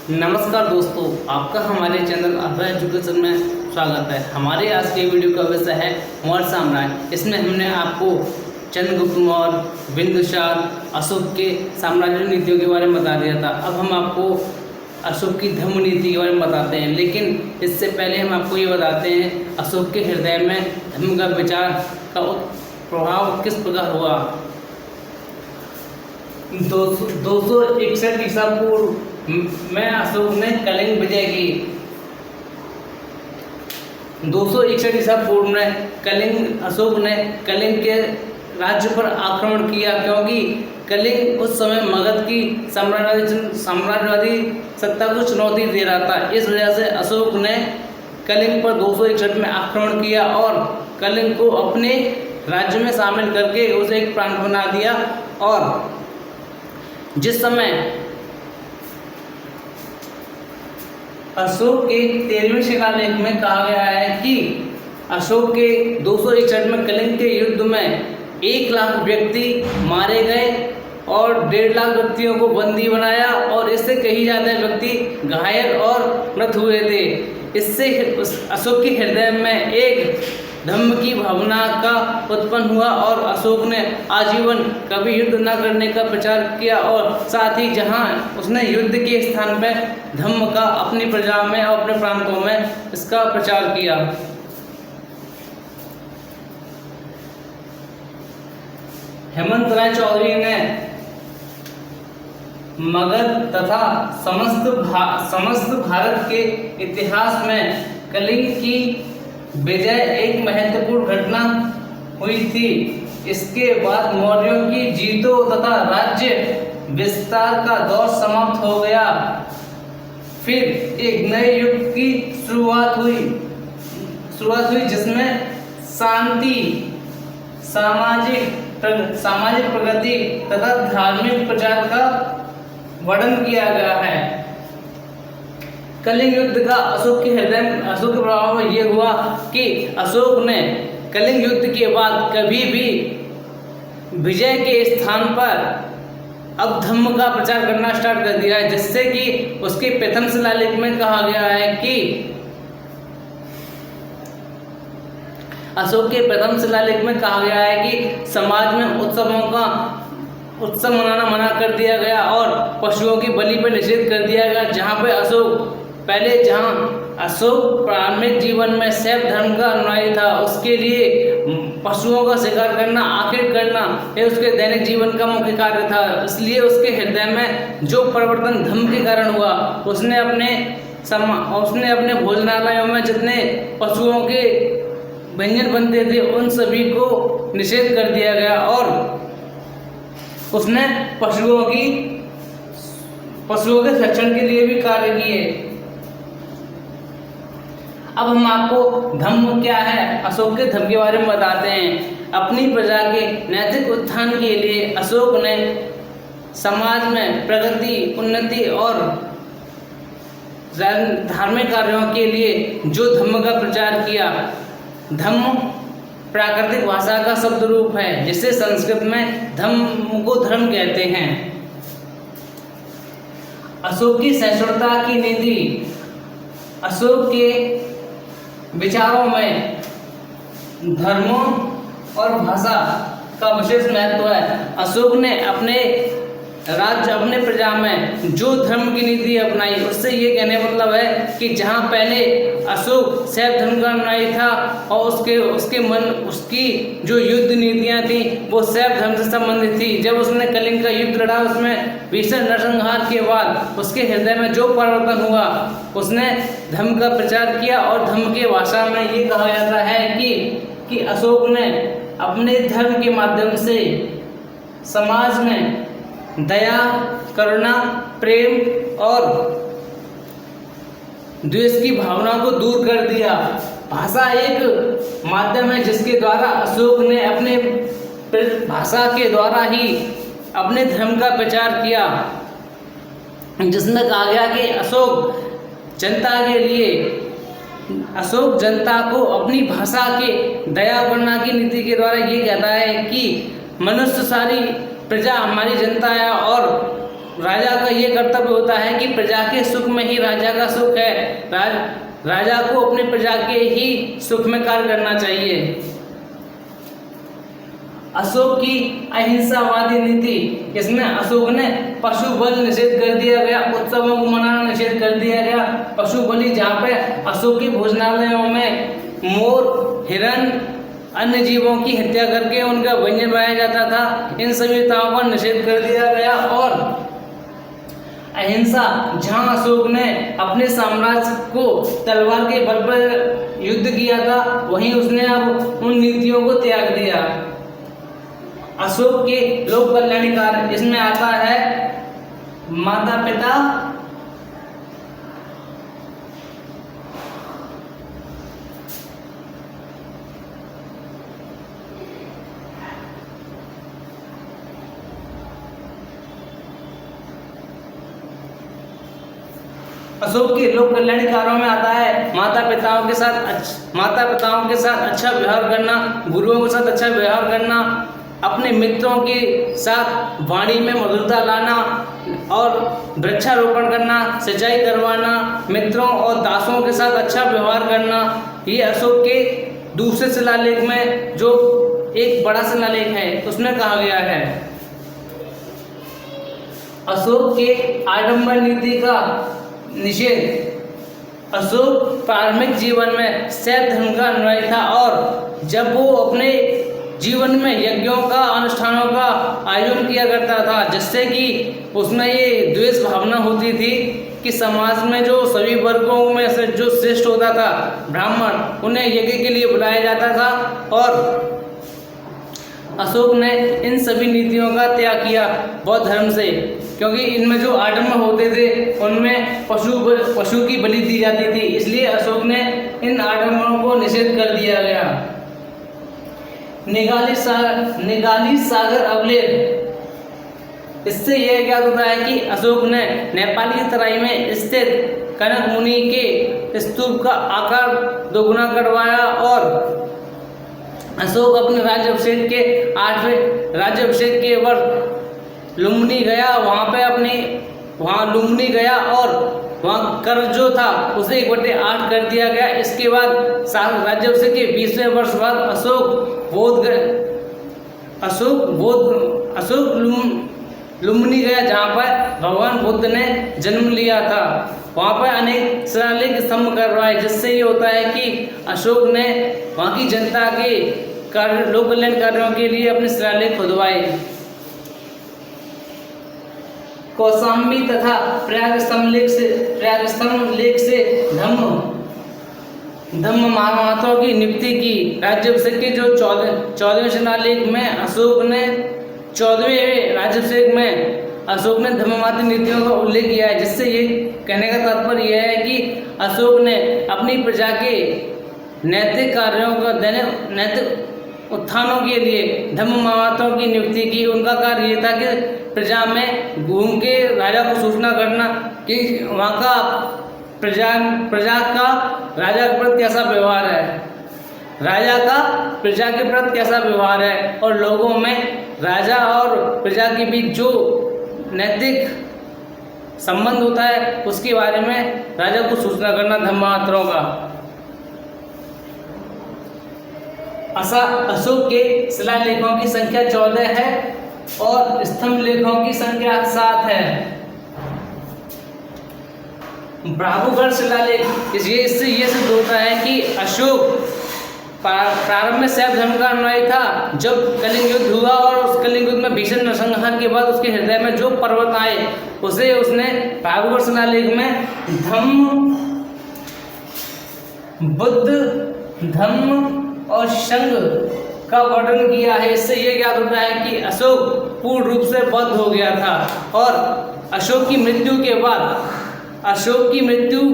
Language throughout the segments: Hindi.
नमस्कार दोस्तों, आपका हमारे चैनल अभय एजुकेशन में स्वागत है। हमारे आज के वीडियो का विषय है मौर्य साम्राज्य। इसमें हमने आपको चंद्रगुप्त मौर्य, बिंदुसार, अशोक के साम्राज्य नीतियों के बारे में बता दिया था। अब हम आपको अशोक की धर्म नीति के बारे में बताते हैं, लेकिन इससे पहले हम आपको ये बताते हैं अशोक के हृदय में धर्म का विचार का प्रभाव किस प्रकार हुआ। 261 ईसा पूर्व में अशोक ने कलिंग विजय की। 261 ईसा पूर्व में अशोक ने कलिंग के राज्य पर आक्रमण किया, क्योंकि कलिंग उस समय मगध की साम्राज्यवादी सत्ता को चुनौती दे रहा था। इस वजह से अशोक ने कलिंग पर 261 में आक्रमण किया और कलिंग को अपने राज्य में शामिल करके उसे एक प्रांत बना दिया। और जिस समय अशोक के 13वें शिलालेख में कहा गया है कि अशोक के 261 में कलिंग के युद्ध में 1 लाख व्यक्ति मारे गए और 1.5 लाख व्यक्तियों को बंदी बनाया और इससे कई ज़्यादा व्यक्ति घायल और मृत हुए थे। इससे अशोक के हृदय में एक धर्म की भावना का उत्पन्न हुआ और अशोक ने आजीवन कभी युद्ध न करने का प्रचार किया और साथ ही जहां उसने युद्ध के स्थान पर धर्म का अपनी प्रजा में और अपने प्रांतों में इसका प्रचार किया। हेमंत राय चौधरी ने मगध तथा समस्त भारत के इतिहास में कलिंग की विजय एक महत्वपूर्ण घटना हुई थी। इसके बाद मौर्यों की जीतों तथा राज्य विस्तार का दौर समाप्त हो गया। फिर एक नए युग की शुरुआत हुई जिसमें शांति, सामाजिक प्रगति तथा धार्मिक प्रचार का वर्णन किया गया है। कलिंग युद्ध का अशोक के प्रभाव में यह हुआ कि अशोक ने कलिंग युद्ध के बाद कभी भी विजय के स्थान पर अब धर्म का प्रचार करना स्टार्ट कर दिया है, जिससे कि उसके प्रथम शिलालेख में कहा गया है कि अशोक के प्रथम शिलालेख में कहा गया है कि समाज में उत्सव मनाना मना कर दिया गया और पशुओं की बलि पर निषेध कर दिया गया। जहां अशोक प्रारंभिक जीवन में शैव धर्म का अनुयायी था, उसके लिए पशुओं का शिकार करना, आखिर करना यह उसके दैनिक जीवन का मुख्य कार्य था। इसलिए उसके हृदय में जो परिवर्तन धर्म के कारण हुआ, उसने अपने भोजनालयों में जितने पशुओं के व्यंजन बनते थे उन सभी को निषेध कर दिया गया और उसने पशुओं के संरक्षण के लिए भी कार्य किए। अब हम आपको धर्म क्या है, अशोक के धर्म के बारे में बताते हैं। अपनी प्रजा के नैतिक उत्थान के लिए अशोक ने समाज में प्रगति, उन्नति और धार्मिक कार्यों के लिए जो धर्म का प्रचार किया। धर्म प्राकृतिक भाषा का शब्द रूप है, जिसे संस्कृत में धर्म को धर्म कहते हैं। अशोक की सहिष्णुता की नीति। अशोक के विचारों में धर्म और भाषा का विशेष महत्व है। अशोक ने अपने प्रजा में जो धर्म की नीति अपनाई, उससे ये कहने मतलब है कि जहाँ पहले अशोक शैव धर्म का अनुयायी था और उसकी जो युद्ध नीतियाँ थी वो शैव धर्म से संबंधित थी। जब उसने कलिंग का युद्ध लड़ा, उसमें भीषण नरसंहार के बाद उसके हृदय में जो परिवर्तन हुआ, उसने धर्म का प्रचार किया। और धर्म के भाषा में ये कहा जाता है कि अशोक ने अपने धर्म के माध्यम से समाज में दया, करुणा, प्रेम और द्वेष की भावना को दूर कर दिया। भाषा एक माध्यम है जिसके द्वारा अशोक ने अपने भाषा के द्वारा ही अपने धर्म का प्रचार किया, जिसमें कहा गया कि अशोक जनता को अपनी भाषा के दया करुणा की नीति के द्वारा ये कहता है कि मनुष्य सारी प्रजा हमारी जनता है और राजा का ये कर्तव्य होता है कि प्रजा के सुख में ही राजा का सुख है। राजा को अपने प्रजा के ही सुख में कार्य करना चाहिए। अशोक की अहिंसावादी नीति, इसमें अशोक ने पशु बल निषेध कर दिया गया, उत्सवों को मनाना निषेध कर दिया गया। पशु बलि, जहाँ पे अशोक के भोजनालयों में मोर, हिरण, अन्य जीवों की हत्या करके उनका व्यंजन बनाया जाता था, इन सभी ताओं का निषेध कर दिया गया। और अहिंसा, जहां अशोक ने अपने साम्राज्य को तलवार के बल पर युद्ध किया था, वहीं उसने अब उन नीतियों को त्याग दिया। अशोक के लोक कल्याणी कार्य, इसमें आता है माता पिता, अशोक के लोक कल्याणी कार्यों में आता है माता पिताओं के साथ अच्छा व्यवहार करना, गुरुओं के साथ अच्छा व्यवहार करना, अपने मित्रों के साथ वाणी में मधुरता लाना और वृक्षारोपण करना, सिंचाई करवाना, मित्रों और दासों के साथ अच्छा व्यवहार करना। ये अशोक के दूसरे शिलालेख में, जो एक बड़ा शिलालेख है, उसमें कहा गया है। अशोक के आडंबर नीति का निषेध। अशोक प्रारंभिक जीवन में शैव धर्म का अनुयायी था और जब वो अपने जीवन में यज्ञों का, अनुष्ठानों का आयोजन किया करता था, जिससे कि उसमें ये द्वेष भावना होती थी कि समाज में जो सभी वर्गों में से जो श्रेष्ठ होता था, ब्राह्मण, उन्हें यज्ञ के लिए बुलाया जाता था। और अशोक ने इन सभी नीतियों का त्याग किया बौद्ध धर्म से, क्योंकि इनमें जो आडंबर होते थे उनमें पशु की बलि दी जाती थी, इसलिए अशोक ने इन आडंबरों को निषेध कर दिया गया। निगाली सागर अवलेख, इससे यह ज्ञात होता है कि अशोक ने नेपाल की तराई में स्थित कनक मुनि के स्तूप का आकार दोगुना करवाया और अशोक अपने राज्याभिषेक के 8वें राज्याभिषेक के वर्ष लुम्बिनी गया। वहाँ लुम्बिनी गया और वहाँ कर जो था उसे 1/8 कर दिया गया। इसके बाद राज्याभिषेक के 20वें वर्ष बाद अशोक लुम्बिनी गया, जहाँ पर भगवान बुद्ध ने जन्म लिया था। वहाँ पर अनेक शिलालेख स्तंभ करवाए, जिससे ये होता है कि अशोक ने वहाँ की जनता के लोक कल्याण कार्यों के लिए अपने शिलालेख खुदवाए। कौशाम्बी तथा प्रयाग स्तंभ लेख से धम्म महामातों की नियुक्ति की। राज्याभिषेक के जो 14वें शिलालेख में अशोक ने 14वें राज्याभिषेक में अशोक ने धम्ममाता नीतियों का उल्लेख किया है, जिससे ये कहने का तात्पर्य यह है कि अशोक ने अपनी प्रजा के नैतिक कार्यों का नैतिक उत्थानों के लिए धम्ममाताओं की नियुक्ति की। उनका कार्य ये था कि प्रजा में घूम के राजा को सूचना करना कि वहाँ का प्रजा का राजा के प्रति कैसा व्यवहार है, राजा का प्रजा के प्रति कैसा व्यवहार है, और लोगों में राजा और प्रजा के बीच जो नैतिक संबंध होता है उसके बारे में राजा को सूचना करना धम्ममाताओं का। अशोक के शिलालेखों की संख्या 14 है और स्तंभ लेखों की संख्या 7 है। ब्राह्मणगढ़ शिलालेख, इससे ये सिद्ध होता है कि अशोक प्रारंभ में शैव धर्म का अनुयायी था। जब कलिंग युद्ध हुआ और उस कलिंग युद्ध में भीषण नरसंहार के बाद उसके हृदय में जो पर्वत आए उसे उसने ब्राह्मणगढ़ शिलालेख में बुद्ध धम्म और संघ का वर्णन किया है। इससे यह ज्ञात होता है कि अशोक पूर्ण रूप से बौद्ध हो गया था और अशोक की मृत्यु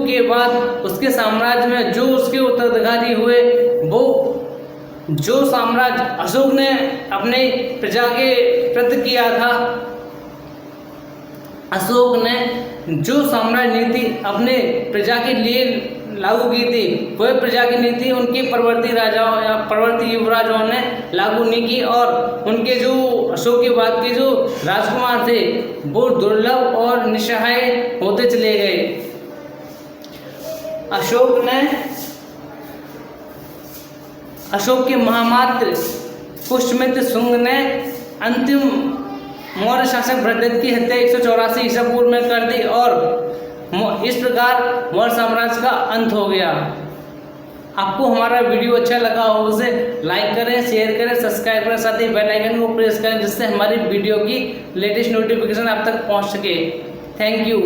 के बाद उसके साम्राज्य में जो उसके उत्तराधिकारी हुए, वो जो साम्राज्य अशोक ने अपने प्रजा के प्रति किया था, अशोक ने जो साम्राज्य नीति अपने प्रजा के लिए लागू की थी, वह प्रजा की नीति उनके परवर्ती राजाओं या परवर्ती युवराजों ने लागू नहीं की, और उनके जो अशोक के बाद के जो राजकुमार थे वो दुर्लभ और निस्सहाय होते चले गए। अशोक के महामात्र पुष्यमित्र शुंग ने अंतिम मौर्य शासक बृहद्रथ की हत्या 184 ईसा पूर्व में कर दी, और इस प्रकार मौर्य साम्राज्य का अंत हो गया। आपको हमारा वीडियो अच्छा लगा हो उसे लाइक करें, शेयर करें, सब्सक्राइब करें, साथ ही बेल आइकन को प्रेस करें जिससे हमारी वीडियो की लेटेस्ट नोटिफिकेशन आप तक पहुंच सके। Thank you.